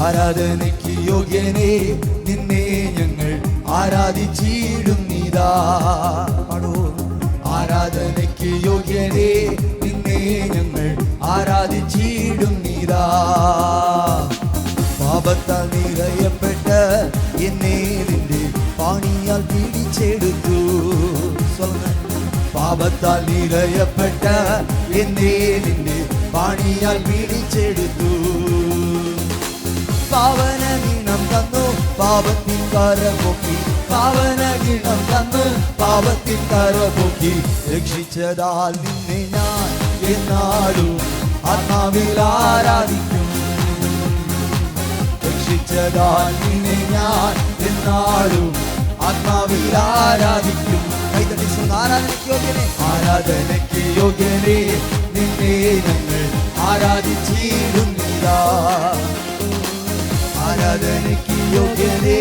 ആരാധനയ്ക്ക് യോഗ്യനേ നിന്നെ ഞങ്ങൾ ആരാധിച്ചിടുന്നിതാ. ആരാധനയ്ക്ക് യോഗ്യനേ നിന്നെ ഞങ്ങൾ ആരാധിച്ചിടുന്നിതാ. പാപത്താൽ നിറയപ്പെട്ട എന്നെ നിന്റെ പാണിയാൽ പിടിച്ചെടുത്തു. പാപത്താൽ നിറയപ്പെട്ട എന്നെ നിന്റെ പാണിയാൽ പിടിച്ചെടുത്തു. പാവന ഗീണം തന്നു പാപത്തിൻ കരപൊക്കി. പാവന ഗീണം തന്നു പാപത്തിൻ കരപൊക്കി. രക്ഷിച്ചതാൽ നിന്നെ ഞാൻ എന്നാളും ആത്മാവിൽ ആരാധിക്കും. രക്ഷിച്ചതാൽ നിന്നെ ഞാൻ എന്നാളും ആത്മാവിൽ ആരാധിക്കും. ആരാധനയ്ക്ക് യോഗ്യനേ, ആരാധനയ്ക്ക് യോഗ്യനേ നിന്നെ ഞങ്ങൾ ആരാധിച്ചിടുന്നിതാ. ആരാധനയ്ക്ക് യോഗ്യനേ